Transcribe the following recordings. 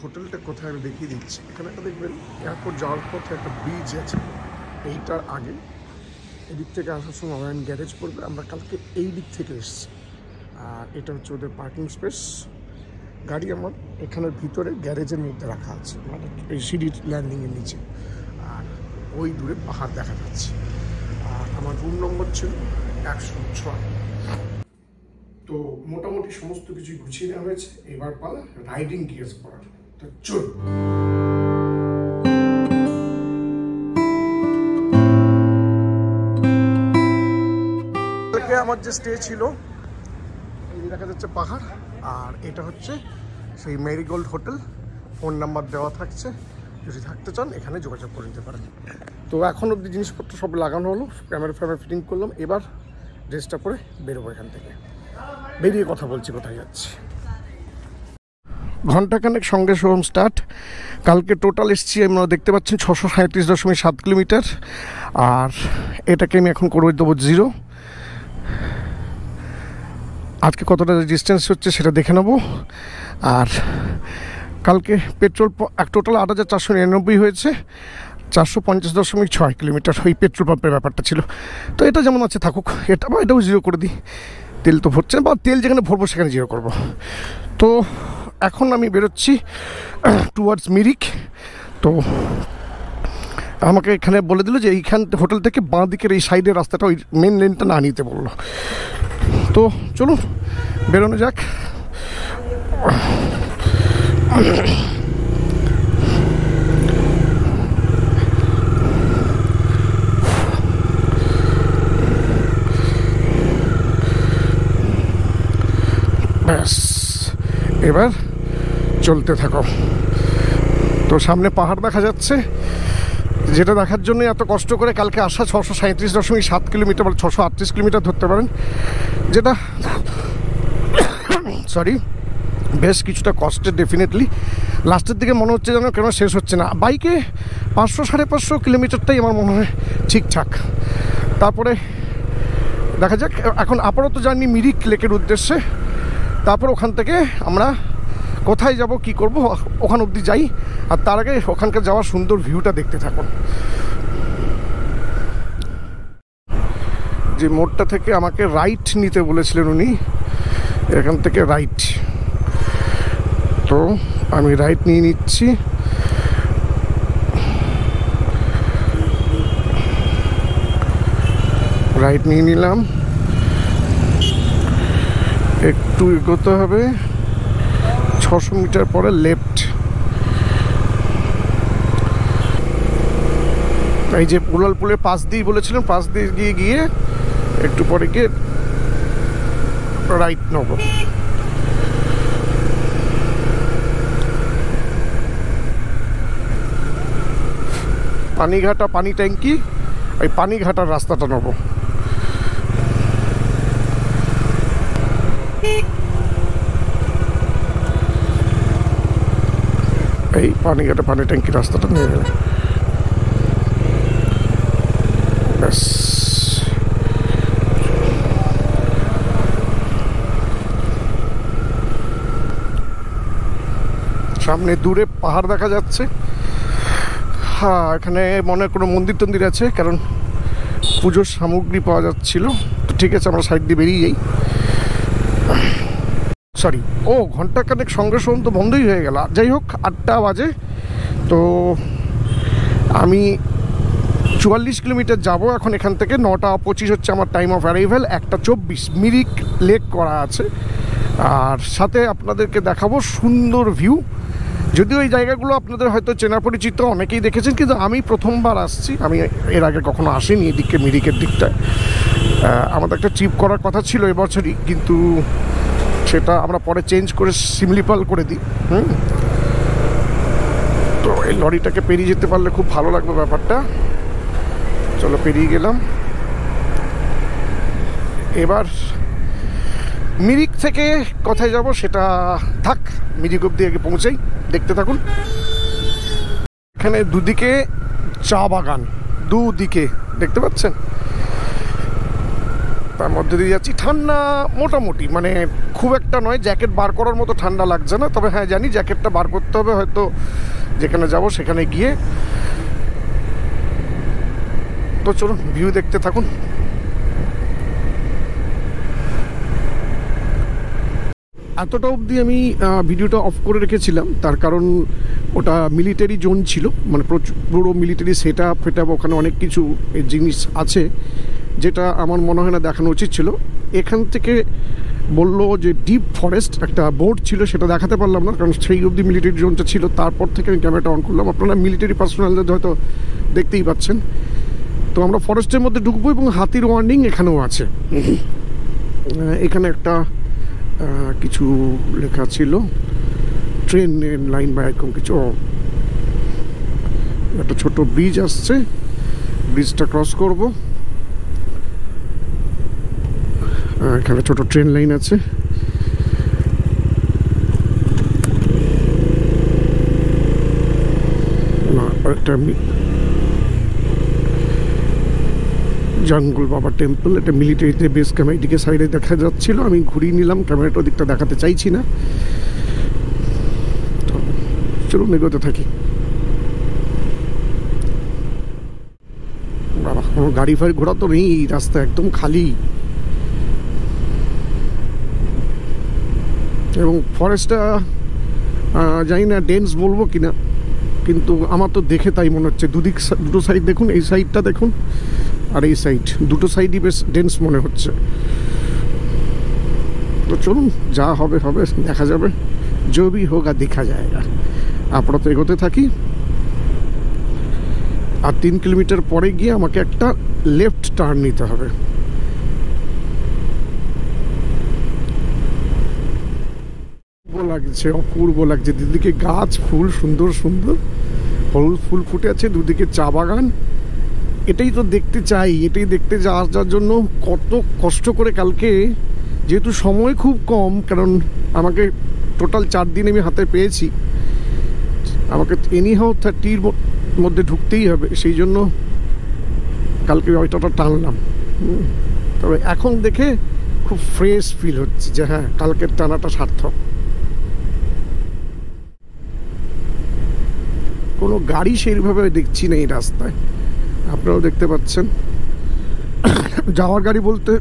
হোটেলটা কোথায় আমি দেখিয়ে দিচ্ছি। এখানে একটা দেখবেন এয়ারপোর্ট যাওয়ার পথে একটা ব্রিজ আছে, এইটার আগে এদিক থেকে আসার সময় অয়ন গ্যারেজ পড়বে। আমরা কালকে এই দিক থেকে এসেছি, আর এটা হচ্ছে ওদের পার্কিং স্পেস। গাড়ি আমার এখানের ভিতরে গ্যারেজের মধ্যে রাখা আছে, মানে এই সিঁড়ির ল্যান্ডিংয়ের নিচে, আর ওই দূরে পাহাড় দেখা যাচ্ছে। আর আমার রুম নম্বর ছিল 106। তো মোটামুটি সমস্ত কিছু গুছিয়ে নেওয়া হয়েছে, এবার পালা রাইডিং গিয়ার্স পরার। তো চল। আমার যে স্টে ছিল, এই দেখা যাচ্ছে পাহাড়, আর এটা হচ্ছে সেই মেরিগোল্ড হোটেল। ফোন নাম্বার দেওয়া থাকছে, যদি থাকতে চান এখানে যোগাযোগ করে নিতে পারেন। তো এখন অবধি জিনিসপত্র সব লাগানো হলো, ক্যামেরা ফিটিং করলাম। এবার ড্রেসটা পরে বেরোবো এখান থেকে। বেরিয়ে কথা বলছি কোথায় যাচ্ছি। ঘন্টাখানেক সঙ্গে শোরুম স্টার্ট। কালকে টোটাল এসছি আপনারা দেখতে পাচ্ছেন 637.7 কিলোমিটার, আর এটাকে আমি এখন করে দেবো 0। আজকে কতটা ডিস্টেন্স হচ্ছে সেটা দেখে নেব। আর কালকে পেট্রোল টোটাল 8,499 হয়েছে, 450.6 কিলোমিটার ওই পেট্রোল পাম্পের ব্যাপারটা ছিল। তো এটা যেমন আছে থাকুক, এটাও 0 করে দিই। তেল তো ভরছে, বা তেল যেখানে ভরবো সেখানে 0 করব। তো এখন আমি বেরোচ্ছি টুয়ার্ডস মিরিক। তো আমাকে এখানে বলে দিল যে এইখান হোটেল থেকে বাঁ দিকের এই সাইডের রাস্তাটা, ওই মেন লেনটা না নিতে বললো। তো চলুন বেরোনো যাক। ব্যাস, এবার চলতে থাকো। তো সামনে পাহাড় দেখা যাচ্ছে, যেটা দেখার জন্য এত কষ্ট করে কালকে আসা। 637.7 কিলোমিটার, বা 638 কিলোমিটার ধরতে পারেন, যেটা বেশ কিছুটা কষ্টের ডেফিনেটলি। লাস্টের দিকে মনে হচ্ছে যেন কেন শেষ হচ্ছে না। বাইকে 500-550 কিলোমিটারটাই আমার মনে হয় ঠিকঠাক। তারপরে দেখা যাক। এখন আপাতত জানি মিরিক লেকের উদ্দেশ্যে, তারপর ওখান থেকে আমরা কোথায় যাব, কি করব, ওখান অবধি যাই। আর তার আগে ওখানকার যাওয়ার সুন্দর ভিউটা দেখতে থাকুন। যে মোড়টা থেকে আমাকে রাইট নিতে বলেছিলেন উনি, এখান থেকে রাইট। তো আমি রাইট নিয়ে নিচ্ছি। রাইট নিয়ে নিলাম। একটু এগোতে হবে, 600 মিটার পরে লেফট। এই যে উড়ালপুলের পাশ দিয়ে বলেছিলেন, পাশ দিয়ে গিয়ে একটু পরে গিয়ে রাইট নেব। পানিঘাটা পানি ট্যাঙ্কি, ওই পানিঘাটার রাস্তাটা নেব। এই পানিঘাটা পানি ট্যাঙ্কি রাস্তাটা নিয়ে গেলে ব্যাস। সামনে দূরে পাহাড় দেখা যাচ্ছে। হ্যাঁ, এখানে মনে হয় কোনো মন্দির টন্দির আছে, কারণ পুজোর সামগ্রী পাওয়া যাচ্ছিল। তো ঠিক আছে, আমরা সাইড দিয়ে বেরিয়ে যাই। সরি, ঘন্টাখানেক সঙ্গে সঙ্গে তো বন্ধই হয়ে গেল। যাই হোক, 8টা বাজে। তো আমি 44 কিলোমিটার যাব এখন এখান থেকে। 9টা 25 হচ্ছে আমার টাইম অফ অ্যারাইভেল। 1টা 24 মিরিক লেক করা আছে, আর সাথে আপনাদেরকে দেখাবো সুন্দর ভিউ। যদিও এই জায়গাগুলো আপনাদের হয়তো চেনা পরিচিত, অনেকেই দেখেছেন, কিন্তু আমি প্রথমবার আসছি। আমি এর আগে কখনো আসিনি এদিকে, মিরিকের দিকটায়। আমাদের একটা ট্রিপ করার কথা ছিল এবছরই, কিন্তু সেটা আমরা পরে চেঞ্জ করে সিমলিপাল করে দিই। তো এই লরিটাকে পেরিয়ে যেতে পারলে খুব ভালো লাগবে ব্যাপারটা। চলো, পেরিয়ে গেলাম। এবার মিরিক থেকে কোথায় যাব সেটা থাক, মিরিক অব্দি আগে পৌঁছাই, দেখতে থাকুন। এখানে দুদিকে চা বাগান, দুদিকে দেখতে পাচ্ছেন। তার মধ্যে দিয়ে যাচ্ছি। ঠান্ডা মোটামুটি, মানে খুব একটা নয়, জ্যাকেট বার করার মতো ঠান্ডা লাগছে না। তবে হ্যাঁ, জানি জ্যাকেটটা বার করতে হবে হয়তো যেখানে যাব সেখানে গিয়ে। তো চলুন ভিউ দেখতে থাকুন। এতটা অবধি আমি ভিডিওটা অফ করে রেখেছিলাম, তার কারণ ওটা মিলিটারি জোন ছিল, মানে পুরো মিলিটারি সেট আপ ওখানে অনেক কিছু জিনিস আছে যেটা আমার মনে হয় না দেখানো উচিত ছিল। এখান থেকে বললো যে ডিপ ফরেস্ট একটা বোর্ড ছিল, সেটা দেখাতে পারলাম না কারণ সেই অবধি মিলিটারি জোনটা ছিল। তারপর থেকে আমি ক্যামেরাটা অন করলাম। আপনারা মিলিটারি পার্সোনালদের হয়তো দেখতেই পাচ্ছেন। তো আমরা ফরেস্টের মধ্যে ঢুকবো এবং হাতির ওয়ার্নিং এখানেও আছে। এখানে একটা কিছু লেখা ছিল, ট্রেন লাইন বা এরকম কিছু। একটা ছোট ব্রিজ আসছে, ব্রিজটা ক্রস করব। এখানে ছোট ট্রেন লাইন আছে। না, একটা জঙ্গল বাবা টেম্পল, এটা মিলিটারিতে বেস ক্যাম্প এইদিকে সাইডে দেখা যাচ্ছিল। আমি ঘুরিয়ে নিলাম, ক্যামেরাটা দিকটা দেখাতে চাইছি না। তো চলুন এগোতে থাকি। বাবা, কোনো গাড়ি ফাড়ি ঘোড়া তো নেই, রাস্তা একদম খালি। এবং ফরেস্টটা জানি না ডেন্স বলবো কিনা, কিন্তু আমার তো দেখে তাই মনে হচ্ছে। দুটো সাইড দেখুন, এই সাইডটা দেখুন আর এই সাইড, দুটো সাইডই বেশ ডেন্স মনে হচ্ছে। তো চলুন, যা হবে হবে, দেখা যাবে। জবি হোক আর দেখা যায়গা। আপাতত এগোতে থাকি। আর 3 কিলোমিটার পরে গিয়ে আমাকে একটা লেফট টার্ন নিতে হবে। লাগছে, অপূর্ব লাগছে। দুদিকে গাছ, ফুল, সুন্দর সুন্দর হলুদ ফুল ফুটে আছে, দুদিকে চা বাগান। এটাই তো দেখতে চাই, এটাই দেখতে যাওয়ার জন্য কত কষ্ট করে। কালকে যেহেতু সময় খুব কম, কারণ আমাকে টোটাল 4 দিন আমি হাতে পেয়েছি, আমাকে এনিহাও 30-র মধ্যে ঢুকতেই হবে, সেই জন্য কালকে ওইটা টানলাম। তবে এখন দেখে খুব ফ্রেশ ফিল হচ্ছে যে হ্যাঁ, কালকের টানাটা সার্থক। কোনো গাড়ি সেইভাবে দেখছি না এই রাস্তায়, আপনারাও দেখতে পাচ্ছেন। যাওয়ার গাড়ি বলতে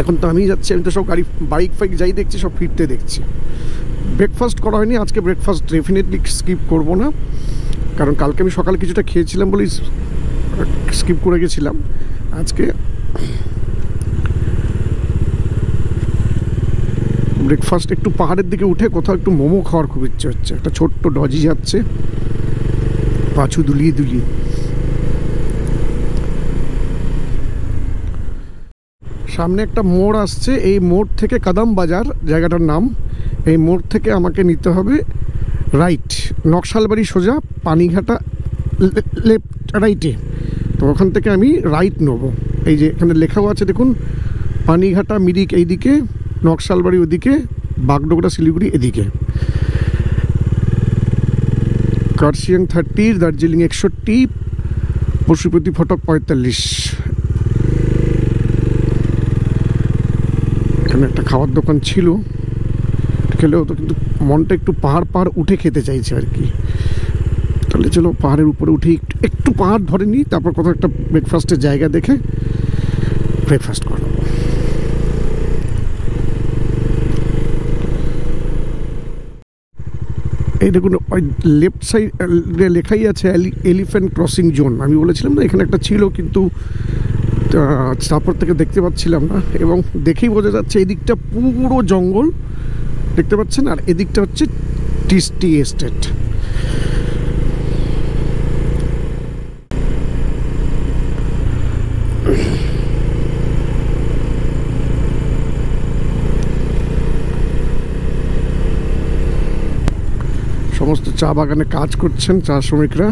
এখন তো আমি যাচ্ছি, আমি তো সব গাড়ি বাইক ফাইক যাই দেখছি সব ফিরতে দেখছি। ব্রেকফাস্ট করা হয়নি আজকে, ব্রেকফাস্ট ডেফিনেটলি স্কিপ করব না, কারণ কালকে আমি সকালে কিছুটা খেয়েছিলাম বলেই স্কিপ করে গেছিলাম। আজকে ব্রেকফাস্ট একটু পাহাড়ের দিকে উঠে কোথাও একটু মোমো খাওয়ার খুব ইচ্ছে হচ্ছে। একটা ছোট্ট ডজি যাচ্ছে পাছু দুলিয়ে দুলিয়ে। সামনে একটা মোড় আসছে, এই মোড় থেকে কাদাম বাজার জায়গাটার নাম। এই মোড় থেকে আমাকে নিতে হবে রাইট, নকশালবাড়ি সোজা, পানিঘাটা লেফট রাইটে। তো ওখান থেকে আমি রাইট নেব। এই যে এখানে লেখাও আছে দেখুন, পানিঘাটা মিরিক এইদিকে, নকশালবাড়ি ওদিকে, বাগডোগরা শিলিগুড়ি এদিকে। কার্শিয়াং 30, দার্জিলিং 61, পশুপতি ফটক 45। এখানে একটা খাওয়ার দোকান ছিল, খেলেও তো, কিন্তু মনটা একটু পাহাড় উঠে খেতে চাইছে আর কি। তাহলে চলো পাহাড়ের উপরে উঠে একটু পাহাড় ধরে নিই, তারপর কোথাও একটা ব্রেকফাস্টের জায়গা দেখে ব্রেকফাস্ট করব। এই দেখুন, ওই লেফট সাইডে লেখাই আছে এলিফ্যান্ট ক্রসিং জোন। আমি বলেছিলাম না এখানে একটা ছিল, কিন্তু তারপর থেকে দেখতে পাচ্ছিলাম না। এবং দেখেই বোঝা যাচ্ছে এই দিকটা পুরো জঙ্গল দেখতে পাচ্ছেন, আর এদিকটা হচ্ছে টি এস্টেট। সমস্ত চা বাগানে কাজ করছেন চা শ্রমিকরা।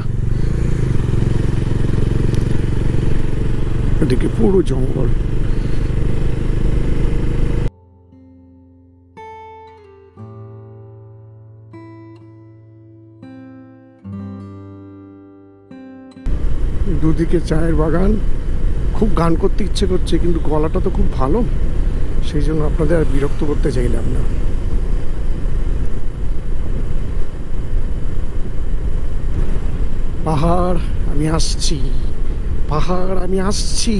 এদিকে পুরো জঙ্গল। দুদিকে চায়ের বাগান, খুব গান করতে ইচ্ছে করছে, কিন্তু গলাটা তো খুব ভালো, সেই জন্য আপনাদের আর বিরক্ত করতে চাইলাম না। পাহাড় আমি আসছি, পাহাড় আমি আসছি।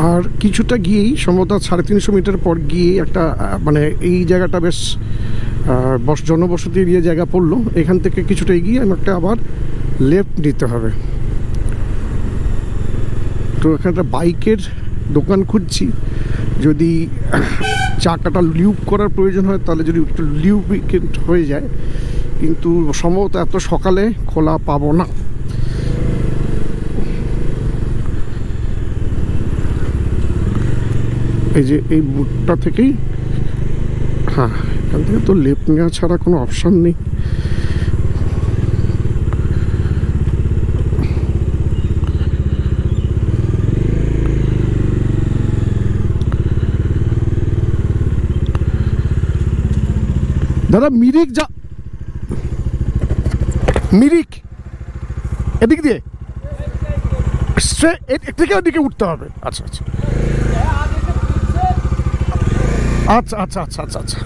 আর কিছুটা গিয়েই সম্ভবত 350 মিটার পর গিয়ে একটা মানে এই জায়গাটা বেশ জনবসতি এরিয়া জায়গা পড়লো। এখান থেকে কিছুটা এগিয়ে আমাকে আবার লেফট নিতে হবে। তো এখানে একটা বাইকের দোকান খুঁজছি, যদি চাকাটা লিউব করার প্রয়োজন হয় তাহলে যদি একটু লিউব্রিকেন্ট হয়ে যায়, কিন্তু সম্ভবত এত সকালে খোলা পাবো না। এই যে এই বুটটা থেকেই, হ্যাঁ এখান থেকে তো লেফট নেওয়া ছাড়া কোনো অপশান নেই। দাদা মিরিক যা, মিরিক এদিক দিয়ে এদিকে উঠতে হবে। আচ্ছা আচ্ছা আচ্ছা আচ্ছা আচ্ছা আচ্ছা আচ্ছা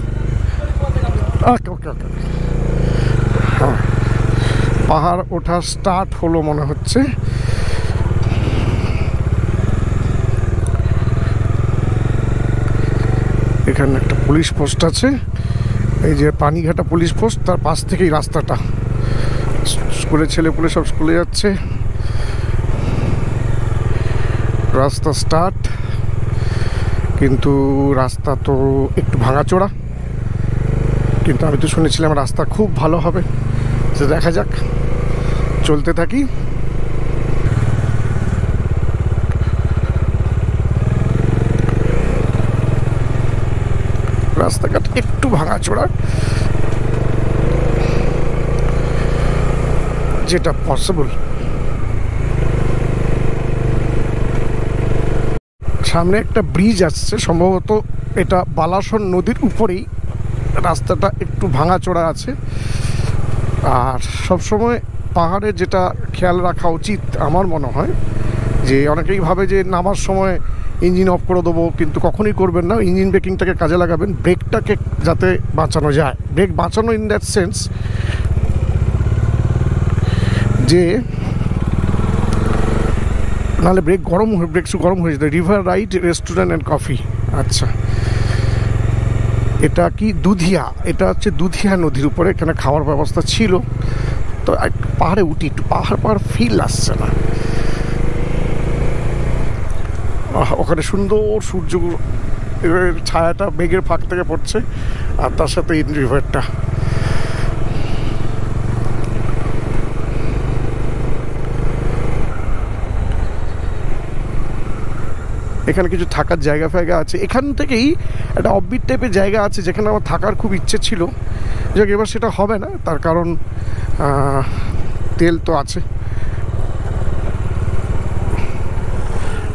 ওকে ওকে ওকে। হ্যাঁ, পাহাড় ওঠা স্টার্ট হলো মনে হচ্ছে। এখানে একটা পুলিশ পোস্ট আছে, এই যে পানিঘাটা পুলিশ পোস্ট, তার পাশ থেকেই রাস্তাটা। স্কুলের ছেলেপুলে সব স্কুলে যাচ্ছে, রাস্তা স্টার্ট, কিন্তু রাস্তা তো একটু ভাঙাচোরা, কিন্তু আমি তো শুনেছিলাম রাস্তা খুব ভালো হবে। সে দেখা যাক, চলতে থাকি। রাস্তাঘাট একটু ভাঙাচোরা, যেটা পসিবল। সামনে একটা ব্রিজ আসছে, সম্ভবত এটা বালাসন নদীর উপরেই। রাস্তাটা একটু ভাঙাচোরা আছে। আর সবসময় পাহাড়ে যেটা খেয়াল রাখা উচিত আমার মনে হয়, যে অনেকেই ভাবে যে নামার সময় ইঞ্জিন অফ করে দেবো, কিন্তু কখনোই করবেন না। ইঞ্জিন ব্রেকিংটাকে কাজে লাগাবেন, ব্রেকটাকে যাতে বাঁচানো যায়। ব্রেক বাঁচানো ইন দ্যাট সেন্স যে নাহলে ব্রেক গরম হয়ে যেত। River ride restaurant and coffee. আচ্ছা, এটা কি দুধিয়া? এটা হচ্ছে দুধিয়া নদীর উপরে, এখানে খাওয়ার ব্যবস্থা ছিল। তো একটু পাহাড়ে উঠি, একটু পাহাড় ফিল আসছে না। ওখানে সুন্দর সূর্য ছায়াটা মেঘের ফাঁক থেকে পড়ছে, আর তার সাথে ইন রিভারটা। এখানে কিছু থাকার জায়গা ফায়গা আছে। এখান থেকেই একটা অফবিট টাইপের জায়গা আছে যেখানে আমার থাকার খুব ইচ্ছে ছিল, যাক এবার সেটা হবে না, তার কারণ তেল তো আছে।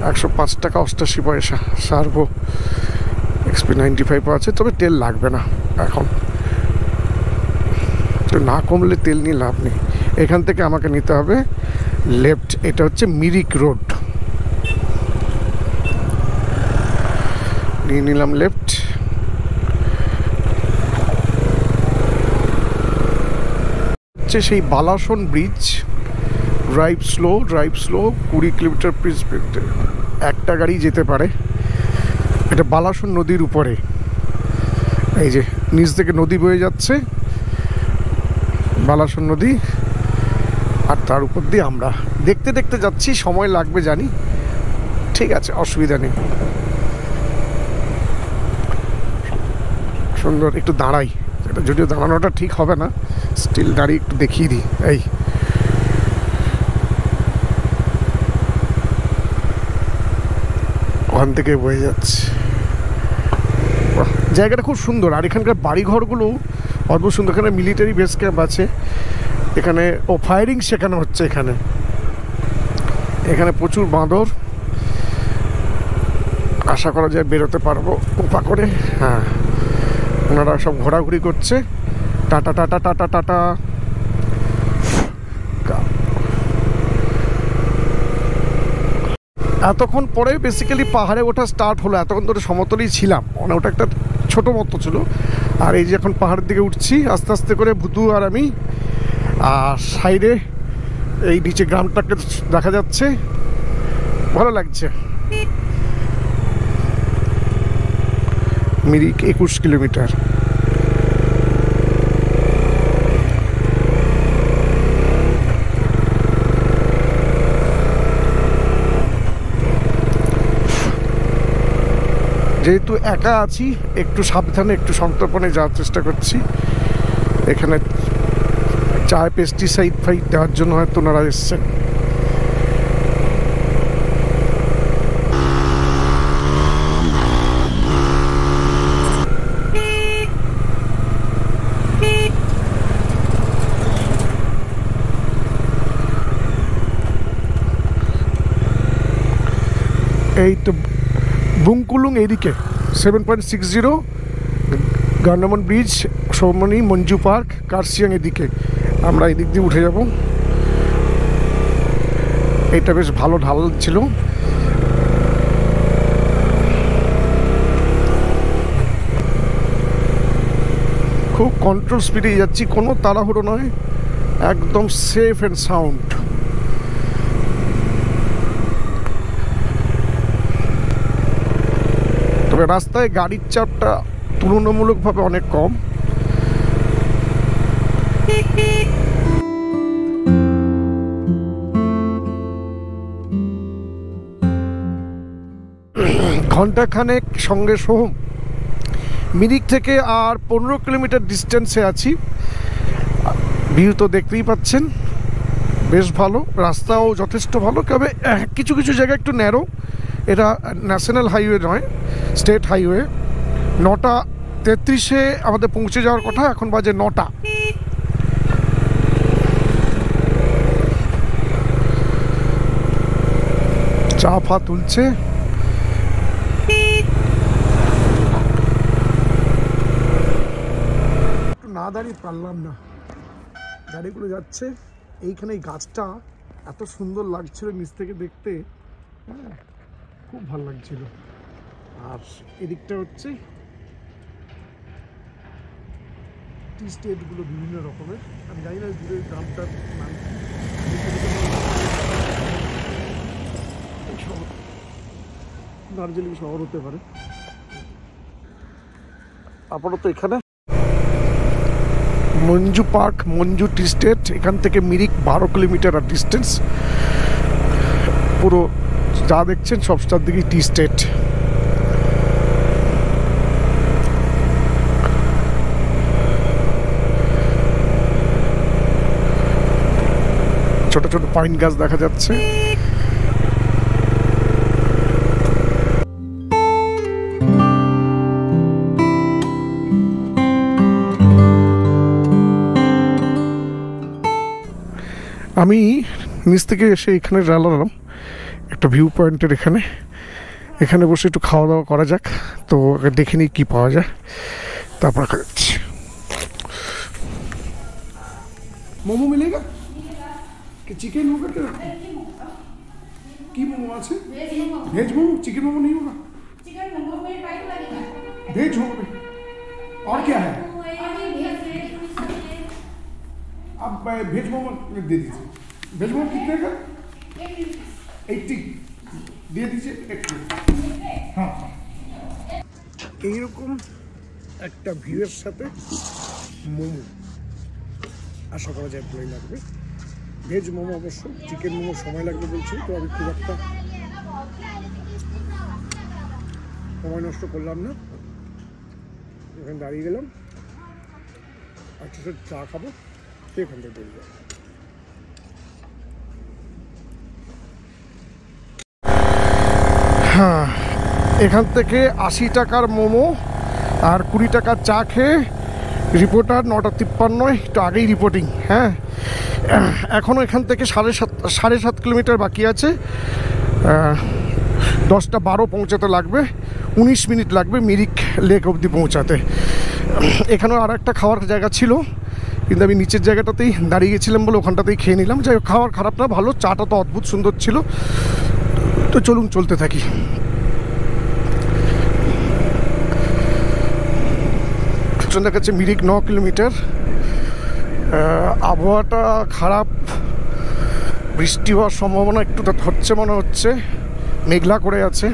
105 টাকা 88 পয়সা সারবো। XP 95 আছে, তবে তেল লাগবে না এখন, তো না কমলে তেল নিয়ে লাভ নেই। এখান থেকে আমাকে নিতে হবে লেফট। এটা হচ্ছে মিরিক রোড, নিয়ে নিলাম লেফট। হচ্ছে সেই Balason bridge. Drive slow 20 kilometre পার স্পিডে একটা গাড়ি যেতে পারে। এটা বালাসন নদীর উপরে, এই যে নিচ থেকে নদী বয়ে যাচ্ছে, বালাসন নদী, আর তার উপর দিয়ে আমরা দেখতে দেখতে যাচ্ছি। সময় লাগবে জানি, ঠিক আছে, অসুবিধা নেই। সুন্দর, একটু দাঁড়াই, এটা যদিও দাঁড়ানোটা ঠিক হবে না, স্টিল দাঁড়িয়ে একটু দেখিয়ে দিই। এই ওখান থেকে বয়ে যাচ্ছে, জায়গাটা খুব সুন্দর। আর এখানকার বাড়িঘরগুলো অদ্ভুত সুন্দর। এখানে মিলিটারি বেস ক্যাম্প আছে, এখানে ফায়ারিং শেখানো হচ্ছে। এখানে প্রচুর বাঁদর, আশা করা যায় বেরোতে পারবো উপা করে। হ্যাঁ, ওনারা সব ঘোরাঘুরি করছে। Tata tata tata tata. এতক্ষণ পরে বেসিক্যালি পাহাড়ে ওঠা স্টার্ট হলো। এতক্ষণ ধরে সমতলেই ছিলাম, মানে ওটা একটা ছোটো মতো ছিল। আর এই যে এখন পাহাড়ের দিকে উঠছি আস্তে আস্তে করে, ভুতু আর আমি। আর সাইডে এই নিচে গ্রামটাকে দেখা যাচ্ছে, ভালো লাগছে। মিরিক 21 কিলোমিটার। যেহেতু একা আছি, একটু সাবধানে একটু সন্তর্পণে যাওয়ার চেষ্টা করছি। এখানে চায় পেস্টিসাইড ফাইড দেওয়ার জন্য হয়তো ওনারা এসছেন। এই তো বুংকুলুং এদিকে 7.60, গান্ডামন ব্রিজ, সৌমনি, মঞ্জু পার্ক, কার্শিয়াং এদিকে। আমরা এদিক দিয়ে উঠে যাব। এটা বেশ ভালো ঢাল ছিল। খুব কন্ট্রোল স্পিডে যাচ্ছি, কোনো তাড়াহুড়ো নয়, একদম সেফ অ্যান্ড সাউন্ড। তবে রাস্তায় গাড়ির চাপটা তুলনামূলকভাবে অনেক কম। ঘন্টাখানেক সঙ্গে সোহম। মিরিক থেকে আর 15 কিলোমিটার ডিস্টেন্সে আছি। ভিউ তো দেখতেই পাচ্ছেন, বেশ ভালো, রাস্তাও যথেষ্ট ভালো। তবে কিছু কিছু জায়গা একটু ন্যারো। এটা ন্যাশনাল হাইওয়ে নয়, স্টেট হাইওয়ে। 9:33-এ আমাদের পৌঁছে যাওয়ার কথা, এখন বাজে 9টা। চা ফা তুলছে। না দাঁড়িয়ে পারলাম না, গাড়িগুলো যাচ্ছে। এইখানে এই গাছটা এত সুন্দর লাগছিল নিচ থেকে দেখতে, হ্যাঁ খুব ভালো লাগছিল। আর এদিকটা হচ্ছে টি স্টেটগুলো বিভিন্ন রকমের। আমি জানি না দূরের গ্রামটার নাম দার্জিলিং শহর হতে পারে। আপাতত এখানে মঞ্জু পার্ক, মঞ্জু টি স্টেট। এখান থেকে মিরিক 12 কিলোমিটার আর ডিস্টেন্স। পুরো যা দেখছেন সব চারদিকে টি স্টেট। ছোট ছোট পাইন গাছ দেখা যাচ্ছে। আমি নিচ থেকে এসে এখানে দাঁড়ালাম একটা ভিউ পয়েন্টের এখানে। এখানে বসে একটু খাওয়া দাওয়া করা যাক, তো দেখে নিই কী পাওয়া যায়, তারপর খাচ্ছি। মোমো মিলেগা কি চিকেন होगा क्या? की मोमो আছে? वेज मोमो, चिकन मोमो नहीं होगा? चिकन मोमो में टाइम लगेगा। वेज होगा। और क्या है? अब वेज मोमो दे दीजिए। वेज मोमो कितने का? 80 दे दीजिए। एक हाँ, এইরকম একটা ভিউয়ের সাথে মোমো আশা করা যায় ভালোই লাগবে। ভেজ মোমো অবশ্য, চিকেন মোমো সময় লাগবে বলছি, তো আমি খুব একটা সময় নষ্ট করলাম না, এখানে দাঁড়িয়ে গেলাম। আচ্ছা স্যার চা খাবো, এখান থেকে বেরিয়ে যাবো। হ্যাঁ, এখান থেকে 80 টাকার মোমো আর 20 টাকার চা খেয়ে রিপোর্টার 9:53, একটু আগেই রিপোর্টিং। হ্যাঁ, এখনও এখান থেকে 7.5 কিলোমিটার বাকি আছে। 10:12 পৌঁছাতে লাগবে, 19 মিনিট লাগবে মিরিক লেক অবধি পৌঁছাতে। এখানেও আর একটা খাওয়ার জায়গা ছিল, কিন্তু আমি নিচের জায়গাটাতেই দাঁড়িয়ে গেছিলাম বলে ওখানটাতেই খেয়ে নিলাম। যাই হোক, খাওয়ার খারাপ না, ভালো। চাটা তো অদ্ভুত সুন্দর ছিল। তো চলুন চলতে থাকি। পেছনে কাছে মিরিক 9 কিলোমিটার। আবহাওয়াটা খারাপ, বৃষ্টি হওয়ার সম্ভাবনা একটু হচ্ছে মনে হচ্ছে, মেঘলা করে আছে।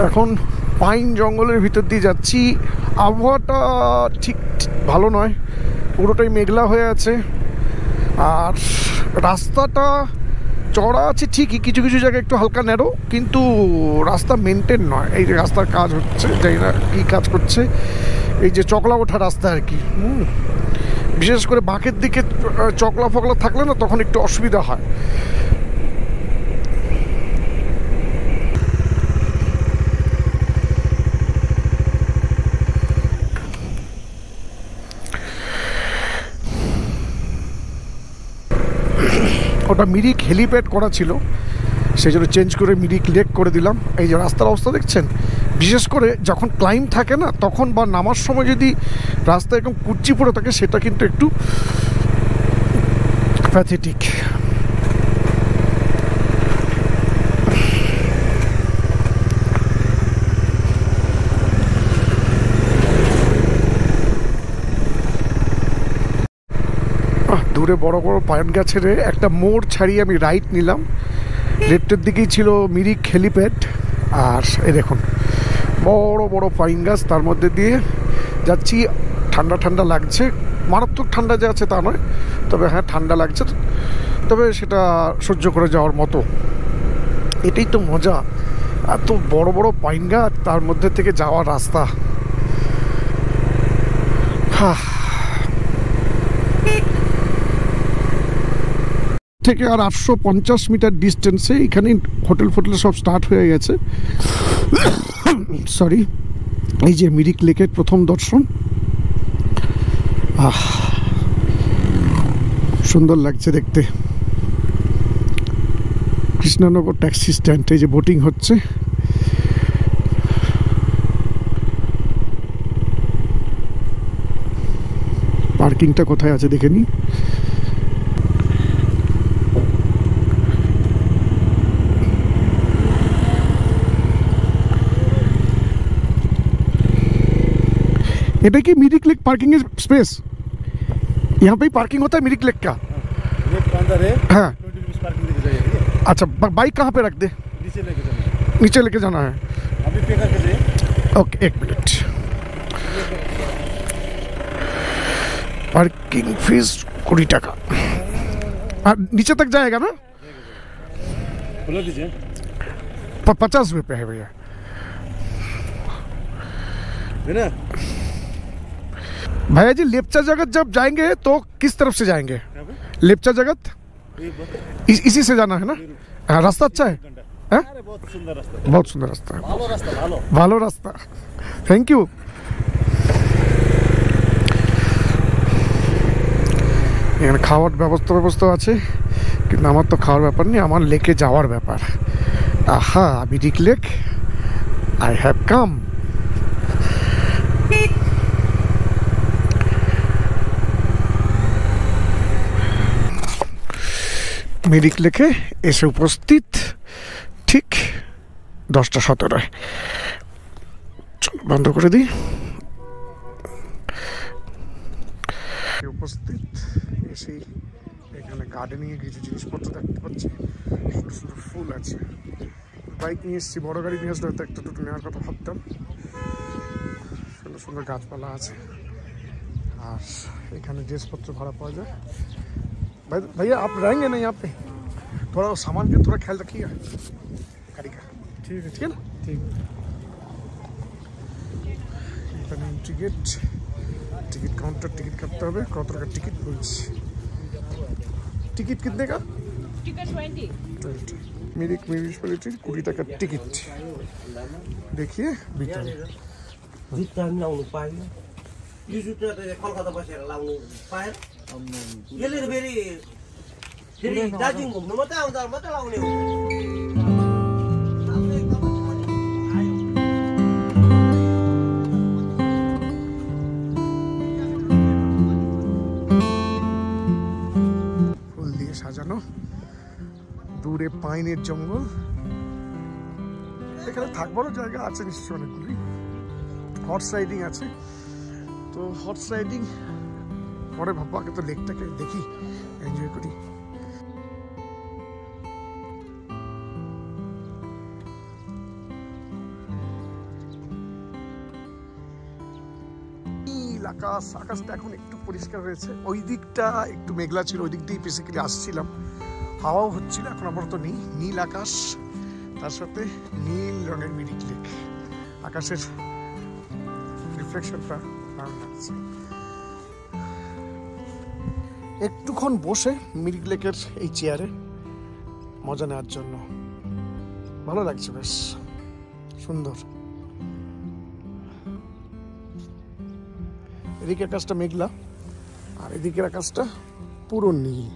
এখন পাইন জঙ্গলের ভিতর দিয়ে যাচ্ছি। আবহাওয়াটা ঠিক ভালো নয়, পুরোটাই মেঘলা হয়ে আছে। আর রাস্তাটা চড়া আছে ঠিকই, কিছু কিছু জায়গায় একটু হালকা ন্যারো, কিন্তু রাস্তা মেনটেন নয়। এই যে রাস্তার কাজ হচ্ছে, জানি না কী কাজ করছে, এই যে চকলা ওঠা রাস্তা আর কি। বিশেষ করে বাঁকের দিকে চকলা ফকলা থাকলে না, তখন একটু অসুবিধা হয়। ওটা মিরিক হেলিপ্যাড করা ছিল, সেই জন্য চেঞ্জ করে মিরিক লেক করে দিলাম। এই যে রাস্তার অবস্থা দেখছেন, বিশেষ করে যখন ক্লাইম্ব থাকে না তখন, বা নামার সময় যদি রাস্তা এরকম কুচি পড়ে থাকে, সেটা কিন্তু একটু প্যাথেটিক। দূরে বড় বড় পাইন গাছের একটা মোড় ছাড়িয়ে আমি রাইট নিলাম। লেফটের দিকেই ছিল মিরিক হেলিপ্যাড। আর এই দেখুন বড় বড় পাইন গাছ, তার মধ্যে দিয়ে যাচ্ছি। ঠান্ডা ঠান্ডা লাগছে, মারাত্মক ঠান্ডা যে আছে তা নয়, তবে হ্যাঁ ঠান্ডা লাগছে, তবে সেটা সহ্য করে যাওয়ার মতো। এটাই তো মজা, এত বড় বড় পাইন গাছ, তার মধ্যে থেকে যাওয়ার রাস্তা। থেকে আর 850 মিটার ডিস্টেন্সে এখানে হোটেল ফোটেল সব স্টার্ট হয়ে গেছে। সরি, এই যে মিরিক লেকের প্রথম দর্শন। সুন্দর লাগছে দেখতে। কৃষ্ণনগর ট্যাক্সি স্ট্যান্ড, এই যে বোটিং হচ্ছে। পার্কিংটা কোথায় আছে দেখে নি। এটা কি मिरिक लेक पार्किंग स्पेस? यहाँ पे ही पार्किंग होता है मिरिक लेक का? अंदर है। हाँ, 20 रुपीस पार्किंग देके जाइए। अच्छा, बाइक कहाँ पे रख दे? नीचे लेके जाना। नीचे लेके जाना है। अभी पे करके जाइए। Okay, 1 minute. पार्किंग फीस 20 टाका। नीचे तक जाएगा ना? बोला दीजिए। 50 रुपये है भैया, है ना? भैया जी लेप्चा जगत जब जाएंगे तो किस तरफ से जाएंगे? लेप्चा जगत इसी से जाना है ना? रास्ता अच्छा है? अरे बहुत सुंदर रास्ता, बहुत सुंदर रास्ता है, ভালো রাস্তা, ভালো রাস্তা। Thank you. এখানে খাওয়ার ব্যবস্থা আছে, কিন্তু আমার তো খাওয়ার ব্যাপার নেই, আমার লেকে যাওয়ার ব্যাপার। আহা, Mirik lake, I have come. Mirik লেকে এসে উপস্থিত ঠিক 10:17। চলো বন্ধ করে দিই। উপস্থিত এসেই এখানে গার্ডেনিং এ কিছু জিনিসপত্র দেখতে পাচ্ছি, সুন্দর সুন্দর ফুল আছে। বাইক নিয়ে এসেছি, বড় গাড়ি নিয়ে আসলে হয়তো একটা দুটো নেওয়ার কথা ভাবতাম। সুন্দর সুন্দর গাছপালা আছে, আর এখানে জিনিসপত্র ভাড়া পাওয়া যায়। भैया आप रहेंगे ना यहाँ पे? थोड़ा सामान का थोड़ा ख्याल रखिएगा गाड़ी का। ठीक है ना? ठीक। এখানে টিকিট काउंटर टिकट करते हुए कत टाका टिकट बोलছি। टिकट कितने का? टिकट 20। मिरिक म्युनिसिपालिटीर 20 টাকার টিকিট। देखिए ভিতরে जुत्ता पनि लाउनु पाएन। यो जुत्ता त कलकत्ता बसेर लाउनु पाएन। यसले त फेरि दार्जिलिङ घुम्नु मात्रै आउँदा मात्रै लाउने हो। ফুল দিয়ে সাজানো, দূরে পাইনের জঙ্গল। এখানে থাকবারও জায়গা আছে নিশ্চয়ই অনেকগুলি। হর্স রাইডিং আছে, তো হর্স রাইডিং পরে ভাববো, আগে তো লেকটাকে দেখি, এনজয় করি। আকাশটা এখন একটু পরিষ্কার হয়েছে, ওই দিকটা একটু মেঘলা ছিল, ওই দিক দিয়ে বেসিক্যালি আসছিলাম, হাওয়াও হচ্ছিল। এখন আপাতত নেই, নীল আকাশ, তার সাথে নীল রঙের মিরিক লেক। আকাশের রিফ্লেকশনটা ভালো লাগছে। একটুক্ষণ বসে মিরিক লেকের এই চেয়ারে মজা নেওয়ার জন্য ভালো লাগছে, বেশ সুন্দর। এদিকে আকাশটা মেঘলা, আর এদিকের আকাশটা পুরো নীল।